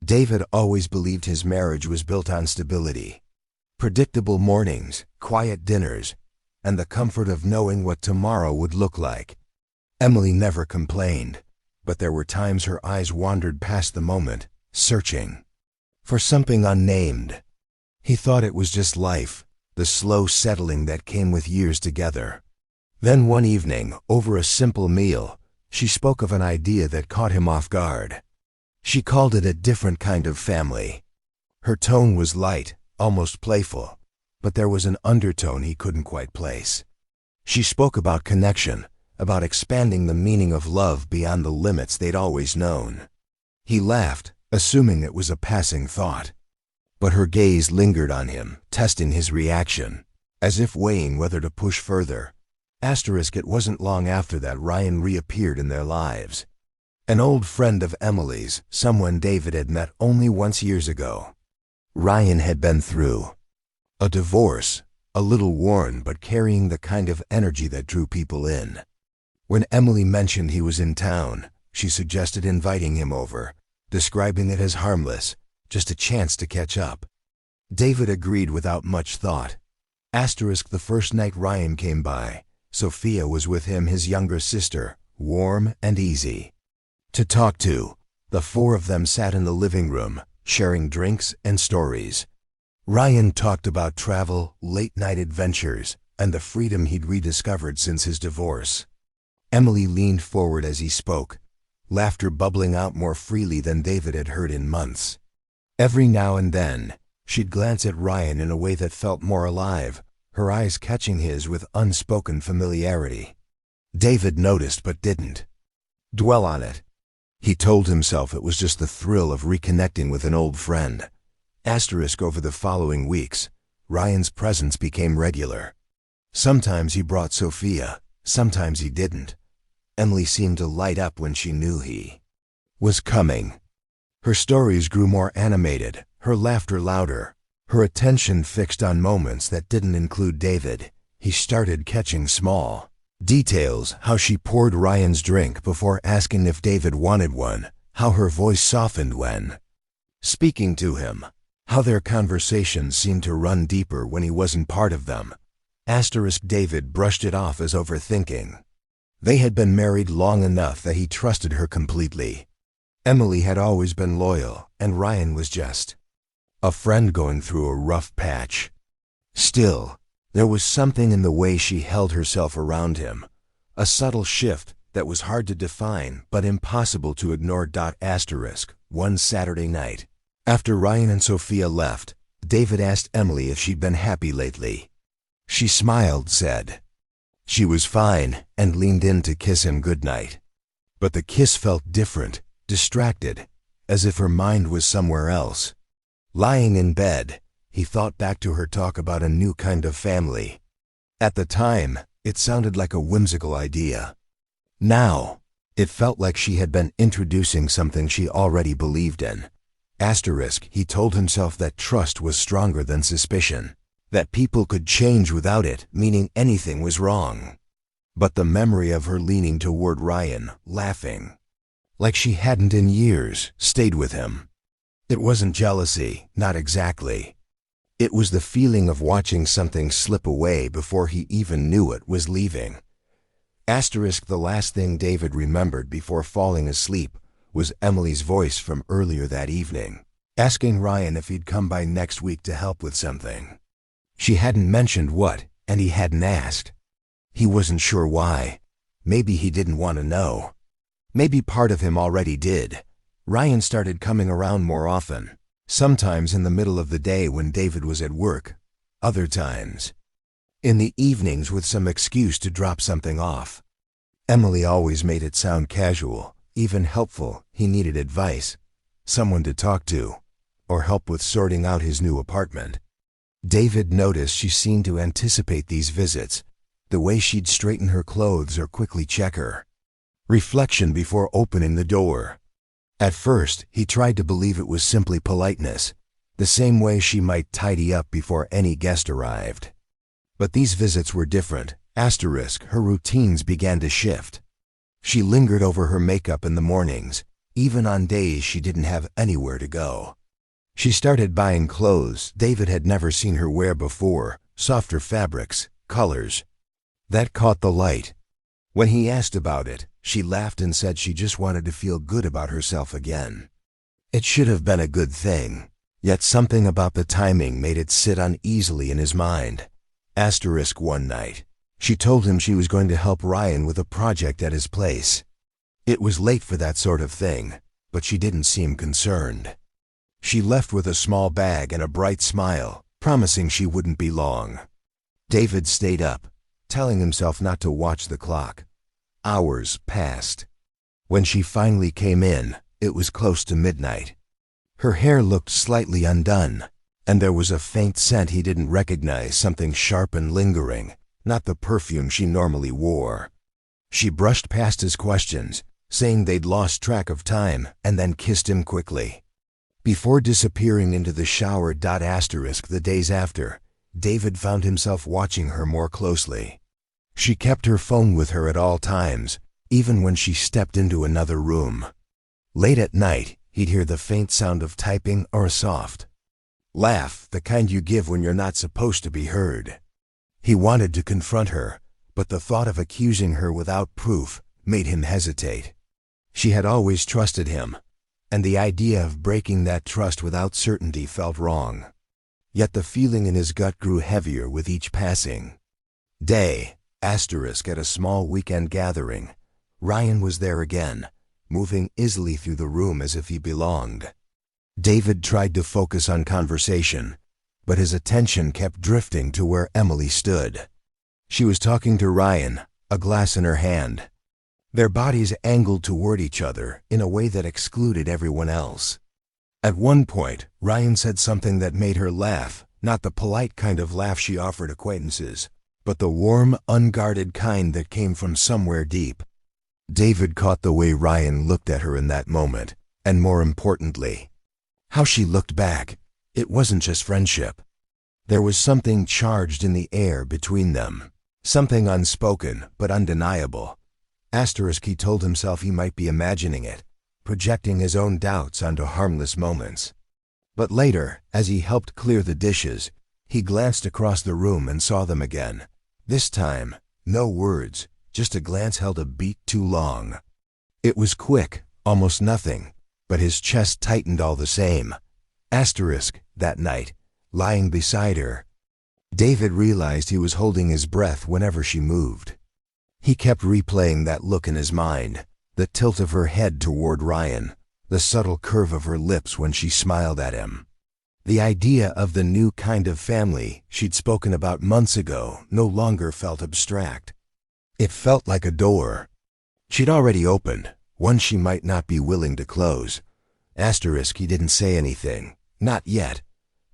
David always believed his marriage was built on stability. Predictable mornings, quiet dinners, and the comfort of knowing what tomorrow would look like. Emily never complained, but there were times her eyes wandered past the moment, searching for something unnamed. He thought it was just life, the slow settling that came with years together. Then one evening, over a simple meal, she spoke of an idea that caught him off guard. She called it a different kind of family. Her tone was light, almost playful, but there was an undertone he couldn't quite place. She spoke about connection, about expanding the meaning of love beyond the limits they'd always known. He laughed, assuming it was a passing thought. But her gaze lingered on him, testing his reaction, as if weighing whether to push further. It wasn't long after that Ryan reappeared in their lives. An old friend of Emily's, someone David had met only once years ago. Ryan had been through a divorce, a little worn but carrying the kind of energy that drew people in. When Emily mentioned he was in town, she suggested inviting him over, describing it as harmless, just a chance to catch up. David agreed without much thought. The first night Ryan came by, Sophia was with him, his younger sister, warm and easy to talk to. The four of them sat in the living room, sharing drinks and stories. Ryan talked about travel, late-night adventures, and the freedom he'd rediscovered since his divorce. Emily leaned forward as he spoke, laughter bubbling out more freely than David had heard in months. Every now and then, she'd glance at Ryan in a way that felt more alive, her eyes catching his with unspoken familiarity. David noticed but didn't dwell on it. He told himself it was just the thrill of reconnecting with an old friend. Over the following weeks, Ryan's presence became regular. Sometimes he brought Sophia, sometimes he didn't. Emily seemed to light up when she knew he was coming. Her stories grew more animated, her laughter louder, her attention fixed on moments that didn't include David. He started catching small details, how she poured Ryan's drink before asking if David wanted one, how her voice softened when speaking to him, how their conversations seemed to run deeper when he wasn't part of them. David brushed it off as overthinking. They had been married long enough that he trusted her completely. Emily had always been loyal, and Ryan was just a friend going through a rough patch. Still, there was something in the way she held herself around him, a subtle shift that was hard to define but impossible to ignore. One Saturday night, after Ryan and Sophia left, David asked Emily if she'd been happy lately. She smiled, said she was fine, and leaned in to kiss him goodnight. But the kiss felt different, distracted, as if her mind was somewhere else. Lying in bed, he thought back to her talk about a new kind of family. At the time, it sounded like a whimsical idea. Now, it felt like she had been introducing something she already believed in. He told himself that trust was stronger than suspicion, that people could change without it meaning anything was wrong. But the memory of her leaning toward Ryan, laughing like she hadn't in years, stayed with him. It wasn't jealousy, not exactly. It was the feeling of watching something slip away before he even knew it was leaving. The last thing David remembered before falling asleep was Emily's voice from earlier that evening, asking Ryan if he'd come by next week to help with something. She hadn't mentioned what, and he hadn't asked. He wasn't sure why. Maybe he didn't want to know. Maybe part of him already did. Ryan started coming around more often, sometimes in the middle of the day when David was at work, other times in the evenings with some excuse to drop something off. Emily always made it sound casual, even helpful. He needed advice, someone to talk to, or help with sorting out his new apartment. David noticed she seemed to anticipate these visits, the way she'd straighten her clothes or quickly check her reflection before opening the door. At first, he tried to believe it was simply politeness, the same way she might tidy up before any guest arrived. But these visits were different. Her routines began to shift. She lingered over her makeup in the mornings, even on days she didn't have anywhere to go. She started buying clothes David had never seen her wear before, softer fabrics, colors. That caught the light. When he asked about it, she laughed and said she just wanted to feel good about herself again. It should have been a good thing, yet something about the timing made it sit uneasily in his mind. One night, she told him she was going to help Ryan with a project at his place. It was late for that sort of thing, but she didn't seem concerned. She left with a small bag and a bright smile, promising she wouldn't be long. David stayed up, telling himself not to watch the clock. Hours passed. When she finally came in, it was close to midnight. Her hair looked slightly undone, and there was a faint scent he didn't recognize, something sharp and lingering, not the perfume she normally wore. She brushed past his questions, saying they'd lost track of time, and then kissed him quickly. Before disappearing into the shower. The days after, David found himself watching her more closely. She kept her phone with her at all times, even when she stepped into another room. Late at night, he'd hear the faint sound of typing or a soft laugh, the kind you give when you're not supposed to be heard. He wanted to confront her, but the thought of accusing her without proof made him hesitate. She had always trusted him, and the idea of breaking that trust without certainty felt wrong. Yet the feeling in his gut grew heavier with each passing day. At a small weekend gathering, Ryan was there again, moving easily through the room as if he belonged. David tried to focus on conversation, but his attention kept drifting to where Emily stood. She was talking to Ryan, a glass in her hand. Their bodies angled toward each other in a way that excluded everyone else. At one point, Ryan said something that made her laugh, not the polite kind of laugh she offered acquaintances, but the warm, unguarded kind that came from somewhere deep. David caught the way Ryan looked at her in that moment, and more importantly, how she looked back. It wasn't just friendship. There was something charged in the air between them, something unspoken but undeniable. He told himself he might be imagining it, projecting his own doubts onto harmless moments. But later, as he helped clear the dishes, he glanced across the room and saw them again. This time, no words, just a glance held a beat too long. It was quick, almost nothing, but his chest tightened all the same. That night, lying beside her, David realized he was holding his breath whenever she moved. He kept replaying that look in his mind, the tilt of her head toward Ryan, the subtle curve of her lips when she smiled at him. The idea of the new kind of family she'd spoken about months ago no longer felt abstract. It felt like a door she'd already opened, one she might not be willing to close. He didn't say anything, not yet.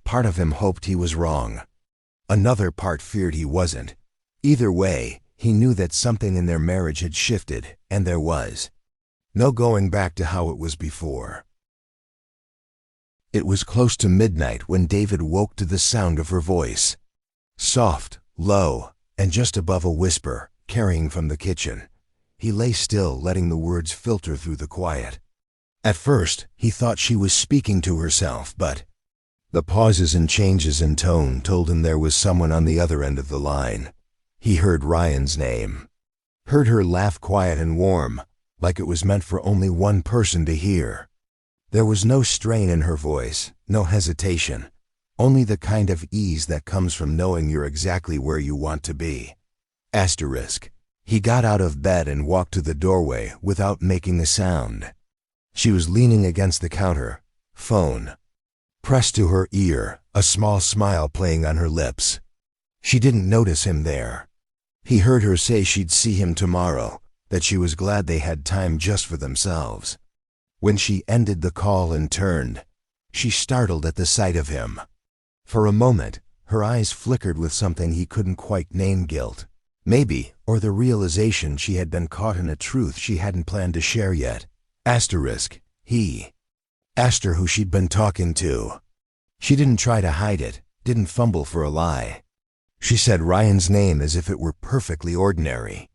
Part of him hoped he was wrong. Another part feared he wasn't. Either way, he knew that something in their marriage had shifted, and there was no going back to how it was before. It was close to midnight when David woke to the sound of her voice. Soft, low, and just above a whisper, carrying from the kitchen. He lay still, letting the words filter through the quiet. At first, he thought she was speaking to herself, but the pauses and changes in tone told him there was someone on the other end of the line. He heard Ryan's name. Heard her laugh, quiet and warm, like it was meant for only one person to hear. There was no strain in her voice, no hesitation, only the kind of ease that comes from knowing you're exactly where you want to be. He got out of bed and walked to the doorway without making a sound. She was leaning against the counter, phone pressed to her ear, a small smile playing on her lips. She didn't notice him there. He heard her say she'd see him tomorrow, that she was glad they had time just for themselves. When she ended the call and turned, she startled at the sight of him. For a moment, her eyes flickered with something he couldn't quite name, guilt, maybe, or the realization she had been caught in a truth she hadn't planned to share yet. He asked her who she'd been talking to. She didn't try to hide it, didn't fumble for a lie. She said Ryan's name as if it were perfectly ordinary.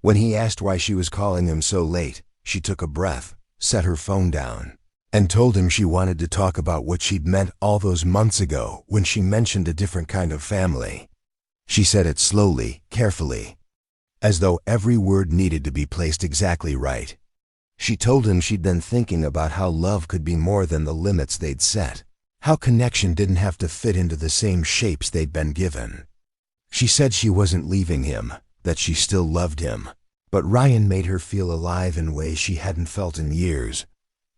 When he asked why she was calling him so late, she took a breath, set her phone down, and told him she wanted to talk about what she'd meant all those months ago when she mentioned a different kind of family. She said it slowly, carefully, as though every word needed to be placed exactly right. She told him she'd been thinking about how love could be more than the limits they'd set, how connection didn't have to fit into the same shapes they'd been given. She said she wasn't leaving him, that she still loved him, but Ryan made her feel alive in ways she hadn't felt in years.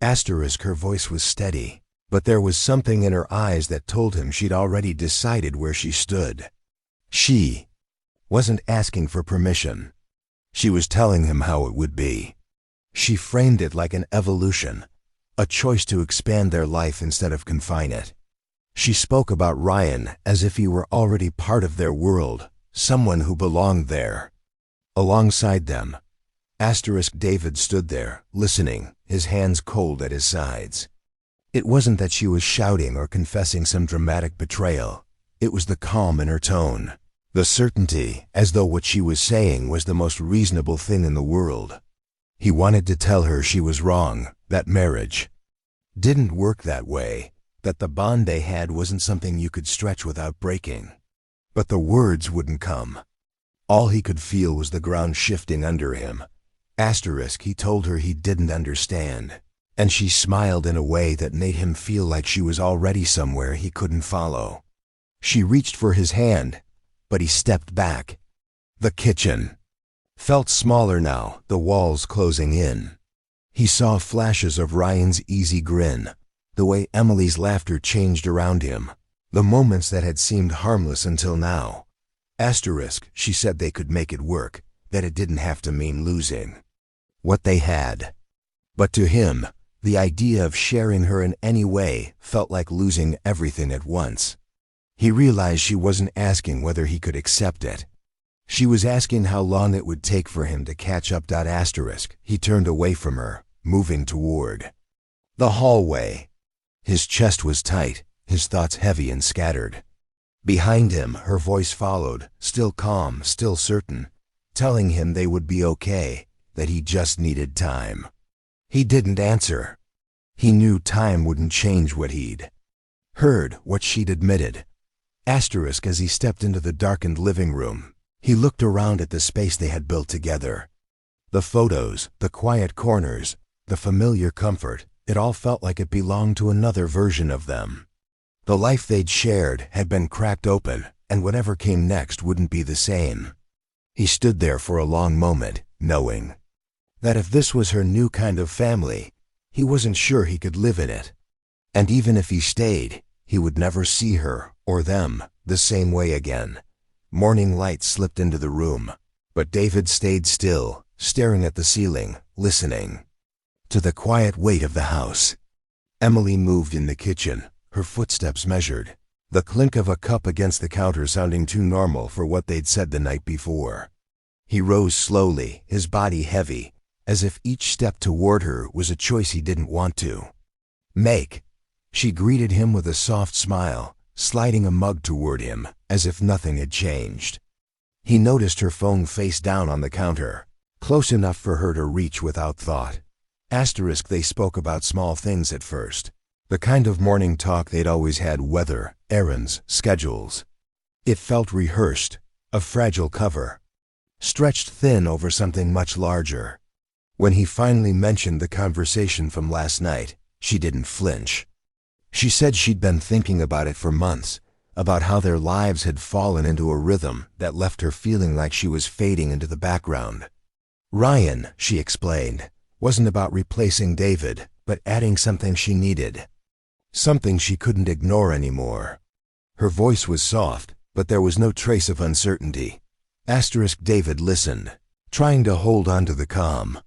Her voice was steady, but there was something in her eyes that told him she'd already decided where she stood. She wasn't asking for permission. She was telling him how it would be. She framed it like an evolution, a choice to expand their life instead of confine it. She spoke about Ryan as if he were already part of their world, someone who belonged there. Alongside them, David stood there, listening, his hands cold at his sides. It wasn't that she was shouting or confessing some dramatic betrayal. It was the calm in her tone, the certainty, as though what she was saying was the most reasonable thing in the world. He wanted to tell her she was wrong, that marriage didn't work that way, that the bond they had wasn't something you could stretch without breaking. But the words wouldn't come. All he could feel was the ground shifting under him. He told her he didn't understand, and she smiled in a way that made him feel like she was already somewhere he couldn't follow. She reached for his hand, but he stepped back. The kitchen felt smaller now, the walls closing in. He saw flashes of Ryan's easy grin, the way Emily's laughter changed around him, the moments that had seemed harmless until now. She said they could make it work, that it didn't have to mean losing what they had. But to him, the idea of sharing her in any way felt like losing everything at once. He realized she wasn't asking whether he could accept it. She was asking how long it would take for him to catch up. He turned away from her, moving toward the hallway. His chest was tight, his thoughts heavy and scattered. Behind him, her voice followed, still calm, still certain, telling him they would be okay, that he just needed time. He didn't answer. He knew time wouldn't change what he'd heard, what she'd admitted. As he stepped into the darkened living room, he looked around at the space they had built together. The photos, the quiet corners, the familiar comfort, it all felt like it belonged to another version of them. The life they'd shared had been cracked open, and whatever came next wouldn't be the same. He stood there for a long moment, knowing that if this was her new kind of family, he wasn't sure he could live in it. And even if he stayed, he would never see her, or them, the same way again. Morning light slipped into the room, but David stayed still, staring at the ceiling, listening to the quiet weight of the house. Emily moved in the kitchen, her footsteps measured, the clink of a cup against the counter sounding too normal for what they'd said the night before. He rose slowly, his body heavy, as if each step toward her was a choice he didn't want to make. She greeted him with a soft smile, sliding a mug toward him, as if nothing had changed. He noticed her phone face down on the counter, close enough for her to reach without thought. They spoke about small things at first, the kind of morning talk they'd always had: weather, errands, schedules. It felt rehearsed, a fragile cover, stretched thin over something much larger. When he finally mentioned the conversation from last night, she didn't flinch. She said she'd been thinking about it for months, about how their lives had fallen into a rhythm that left her feeling like she was fading into the background. Ryan, she explained, wasn't about replacing David, but adding something she needed. Something she couldn't ignore anymore. Her voice was soft, but there was no trace of uncertainty. David listened, trying to hold on to the calm,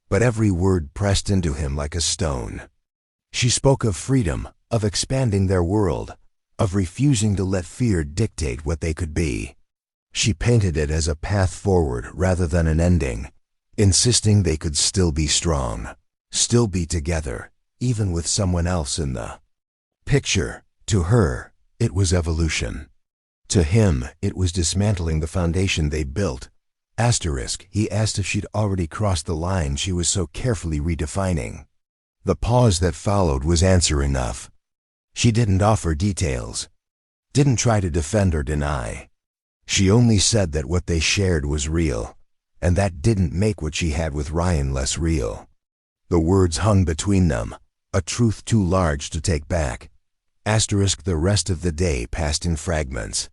but every word pressed into him like a stone. She spoke of freedom, of expanding their world, of refusing to let fear dictate what they could be. She painted it as a path forward rather than an ending, insisting they could still be strong, still be together, even with someone else in the picture. To her, it was evolution. To him, it was dismantling the foundation they built. He asked if she'd already crossed the line she was so carefully redefining. The pause that followed was answer enough. She didn't offer details, didn't try to defend or deny. She only said that what they shared was real, and that didn't make what she had with Ryan less real. The words hung between them, a truth too large to take back. The rest of the day passed in fragments.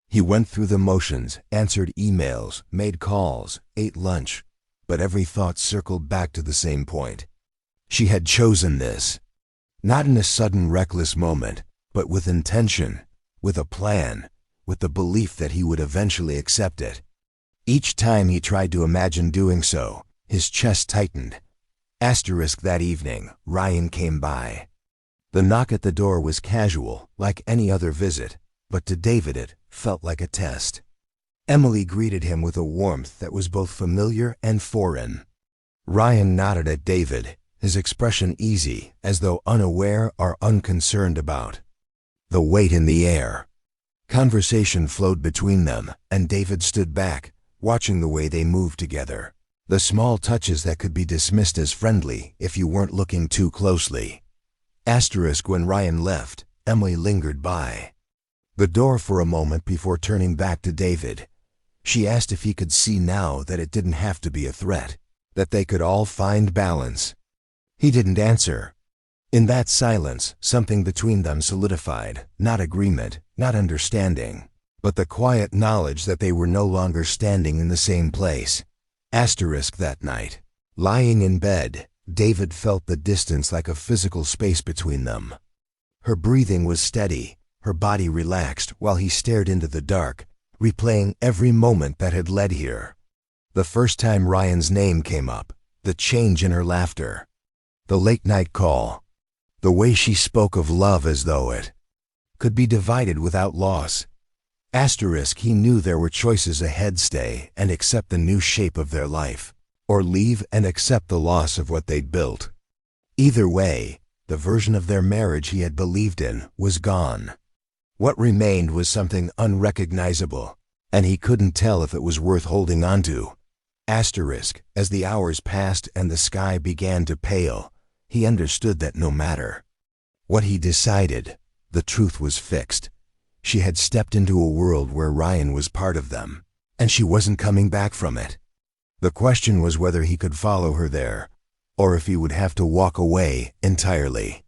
He went through the motions, answered emails, made calls, ate lunch, but every thought circled back to the same point. She had chosen this. Not in a sudden reckless moment, but with intention, with a plan, with the belief that he would eventually accept it. Each time he tried to imagine doing so, his chest tightened. That evening, Ryan came by. The knock at the door was casual, like any other visit, but to David it felt like a test. Emily greeted him with a warmth that was both familiar and foreign. Ryan nodded at David, his expression easy, as though unaware or unconcerned about the weight in the air. Conversation flowed between them, and David stood back, watching the way they moved together. The small touches that could be dismissed as friendly if you weren't looking too closely. When Ryan left, Emily lingered by the door for a moment before turning back to David. She asked if he could see now that it didn't have to be a threat, that they could all find balance. He didn't answer. In that silence, something between them solidified, not agreement, not understanding, but the quiet knowledge that they were no longer standing in the same place. That night, lying in bed, David felt the distance like a physical space between them. Her breathing was steady, her body relaxed while he stared into the dark, replaying every moment that had led here. The first time Ryan's name came up, the change in her laughter, the late-night call, the way she spoke of love as though it could be divided without loss. He knew there were choices ahead: stay and accept the new shape of their life, or leave and accept the loss of what they'd built. Either way, the version of their marriage he had believed in was gone. What remained was something unrecognizable, and he couldn't tell if it was worth holding on to. As the hours passed and the sky began to pale, he understood that no matter what he decided, the truth was fixed. She had stepped into a world where Ryan was part of them, and she wasn't coming back from it. The question was whether he could follow her there, or if he would have to walk away entirely.